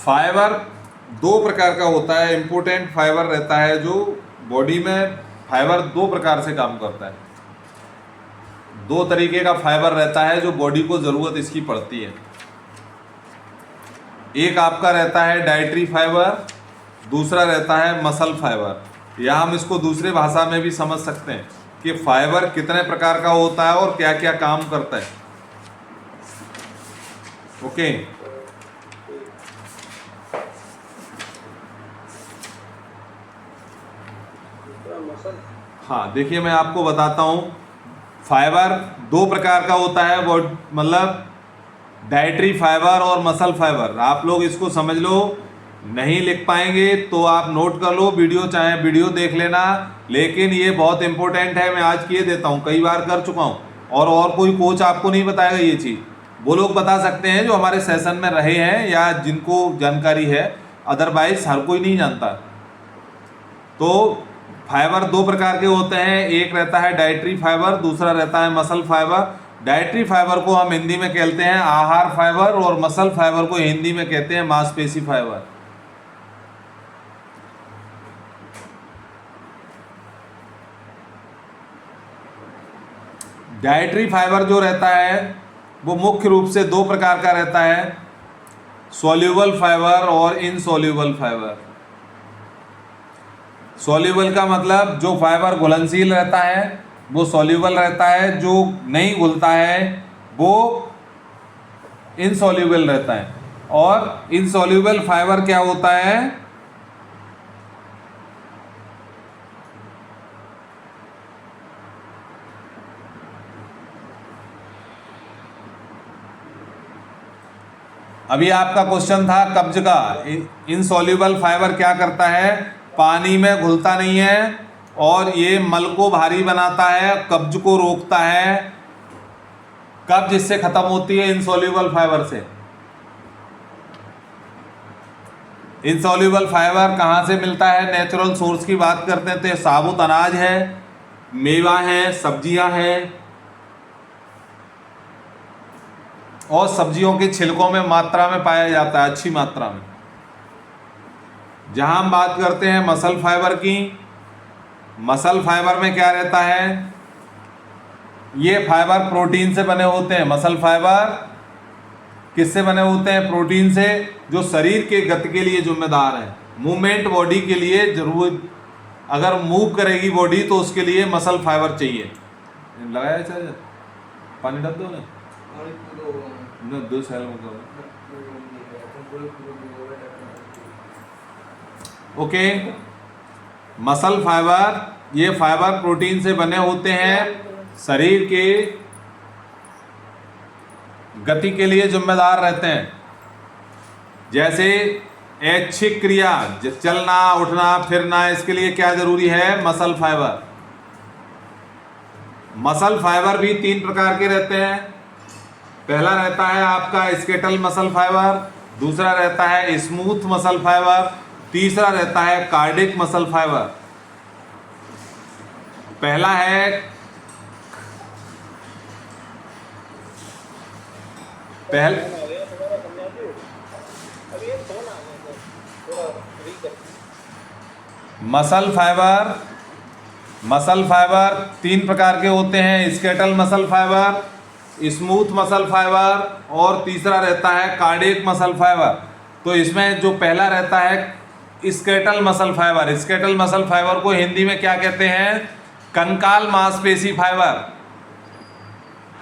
Fibre दो प्रकार का होता है। इम्पोर्टेंट फाइबर रहता है जो बॉडी में, फाइबर दो प्रकार से काम करता है। दो तरीके का फाइबर रहता है जो बॉडी को ज़रूरत इसकी पड़ती है। एक आपका रहता है डाइटरी फाइबर, दूसरा रहता है मसल फाइबर। या हम इसको दूसरे भाषा में भी समझ सकते हैं कि फाइबर कितने प्रकार का होता है और क्या क्या काम करता है। ओके, हाँ देखिए मैं आपको बताता हूँ। फाइबर दो प्रकार का होता है, वो मतलब डाइटरी फाइबर और मसल फाइबर। आप लोग इसको समझ लो, नहीं लिख पाएंगे तो आप नोट कर लो, वीडियो चाहे वीडियो देख लेना, लेकिन ये बहुत इंपॉर्टेंट है। मैं आज किए देता हूँ, कई बार कर चुका हूँ, और कोई कोच आपको नहीं बताएगा ये चीज़। वो लोग बता सकते हैं जो हमारे सेशन में रहे हैं या जिनको जानकारी है, अदरवाइज हर कोई नहीं जानता। तो फाइबर दो प्रकार के होते हैं, एक रहता है डाइटरी फाइबर, दूसरा रहता है मसल फाइबर। डाइटरी फाइबर को हम हिंदी में कहते हैं आहार फाइबर, और मसल फाइबर को हिंदी में कहते हैं मांसपेशी फाइबर। डाइटरी फाइबर जो रहता है वो मुख्य रूप से दो प्रकार का रहता है, सॉल्यूबल फाइबर और इनसॉल्यूबल फाइबर। सॉल्यूबल का मतलब जो फाइबर घुलनशील रहता है वो सॉल्यूबल रहता है, जो नहीं घुलता है वो इनसॉल्यूबल रहता है। और इनसॉल्यूबल फाइबर क्या होता है? अभी आपका क्वेश्चन था कब्ज का। इनसॉल्यूबल फाइबर क्या करता है? पानी में घुलता नहीं है और ये मल को भारी बनाता है, कब्ज को रोकता है। कब्ज इससे खत्म होती है इनसॉल्यूबल फाइबर से। इनसॉल्यूबल फाइबर कहाँ से मिलता है? नेचुरल सोर्स की बात करते हैं तो साबुत अनाज है, मेवा है, सब्जियां हैं, और सब्जियों के छिलकों में मात्रा में पाया जाता है, अच्छी मात्रा में। जहां हम बात करते हैं मसल फाइबर की, मसल फाइबर में क्या रहता है? ये फाइबर प्रोटीन से बने होते हैं। मसल फाइबर किससे बने होते हैं? प्रोटीन से, जो शरीर के गति के लिए जिम्मेदार है, मूवमेंट बॉडी के लिए जरूरत। अगर मूव करेगी बॉडी तो उसके लिए मसल फाइबर चाहिए। लगाया चाहिए, पानी डाल दो ना, दो सेल में। ओके, मसल फाइबर, ये फाइबर प्रोटीन से बने होते हैं, शरीर के गति के लिए जिम्मेदार रहते हैं। जैसे ऐच्छिक क्रिया, चलना, उठना, फिरना, इसके लिए क्या जरूरी है? Muscle fibre. मसल फाइबर भी तीन प्रकार के रहते हैं। पहला रहता है आपका स्केटल मसल फाइबर, दूसरा रहता है स्मूथ मसल फाइबर, तीसरा रहता है कार्डिक मसल फाइबर। पहला है मसल फाइबर। मसल फाइबर तीन प्रकार के होते हैं, skeletal muscle fibre, smooth muscle fibre, और तीसरा रहता है कार्डियक मसल फाइबर। तो इसमें जो पहला रहता है skeletal muscle fibre, skeletal muscle fibre को हिंदी में क्या कहते हैं? कंकाल मांसपेशी फाइबर।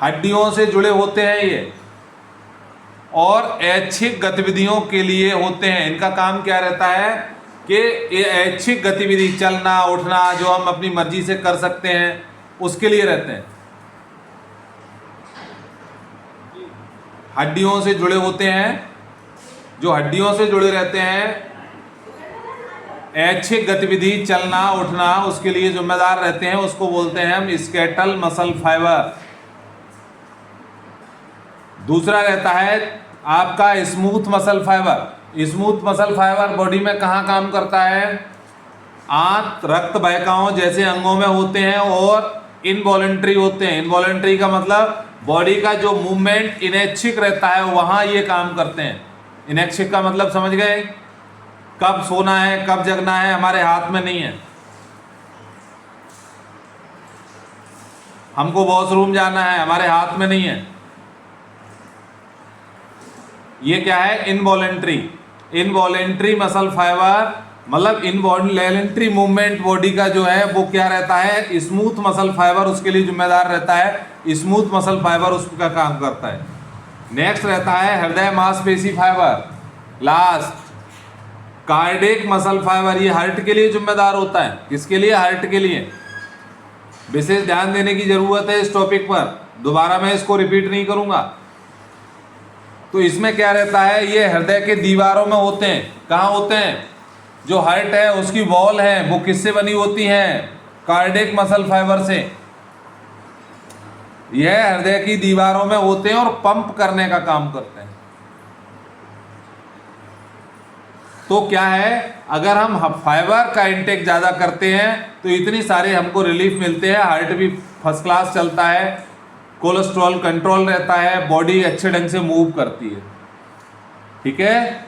हड्डियों से जुड़े होते हैं ये, और ऐच्छिक गतिविधियों के लिए होते हैं। इनका काम क्या रहता है कि ये ऐच्छिक गतिविधि, चलना, उठना, जो हम अपनी मर्जी से कर सकते हैं, उसके लिए रहते हैं। हड्डियों से जुड़े होते हैं, जो हड्डियों से जुड़े रहते हैं, ऐच्छिक गतिविधि, चलना, उठना, उसके लिए जिम्मेदार रहते हैं, उसको बोलते हैं हम स्केटल मसल फाइबर। दूसरा रहता है आपका smooth muscle fibre. Smooth muscle fibre body में कहाँ काम करता है? आंत, रक्त वाहिकाओं जैसे अंगों में होते हैं, और इनवॉलेंट्री होते हैं। इनवॉलेंट्री का मतलब बॉडी का जो मूवमेंट इनैच्छिक रहता है, वहाँ ये काम करते हैं। इनैक्शिक का मतलब समझ गए, कब सोना है कब जगना है हमारे हाथ में नहीं है। हमको वॉशरूम जाना है हमारे हाथ में नहीं है। ये क्या है, इनवॉलेंट्री। इनवॉलेंट्री मसल फाइबर मतलब इनवॉलेंट्री मूवमेंट बॉडी का जो है वो क्या रहता है, स्मूथ मसल फाइबर उसके लिए जिम्मेदार रहता है। स्मूथ मसल फाइबर उसका काम करता है। नेक्स्ट रहता है हृदय मांसपेशी fibre. Last cardiac muscle fibre, ये हार्ट के लिए जिम्मेदार होता है। किसके लिए, हार्ट के लिए। विशेष ध्यान देने की जरूरत है इस टॉपिक पर, दोबारा मैं इसको रिपीट नहीं करूंगा। तो इसमें क्या रहता है, ये हृदय के दीवारों में होते हैं। कहाँ होते हैं, जो हार्ट है उसकी वॉल है वो किससे बनी होती है, कार्डियक मसल फाइबर से। यह हृदय की दीवारों में होते हैं और पंप करने का काम करते हैं। तो क्या है, अगर हम फाइबर का इंटेक ज्यादा करते हैं तो इतनी सारे हमको रिलीफ मिलते हैं। हार्ट भी फर्स्ट क्लास चलता है, कोलेस्ट्रॉल कंट्रोल रहता है, बॉडी अच्छे ढंग से मूव करती है। ठीक है।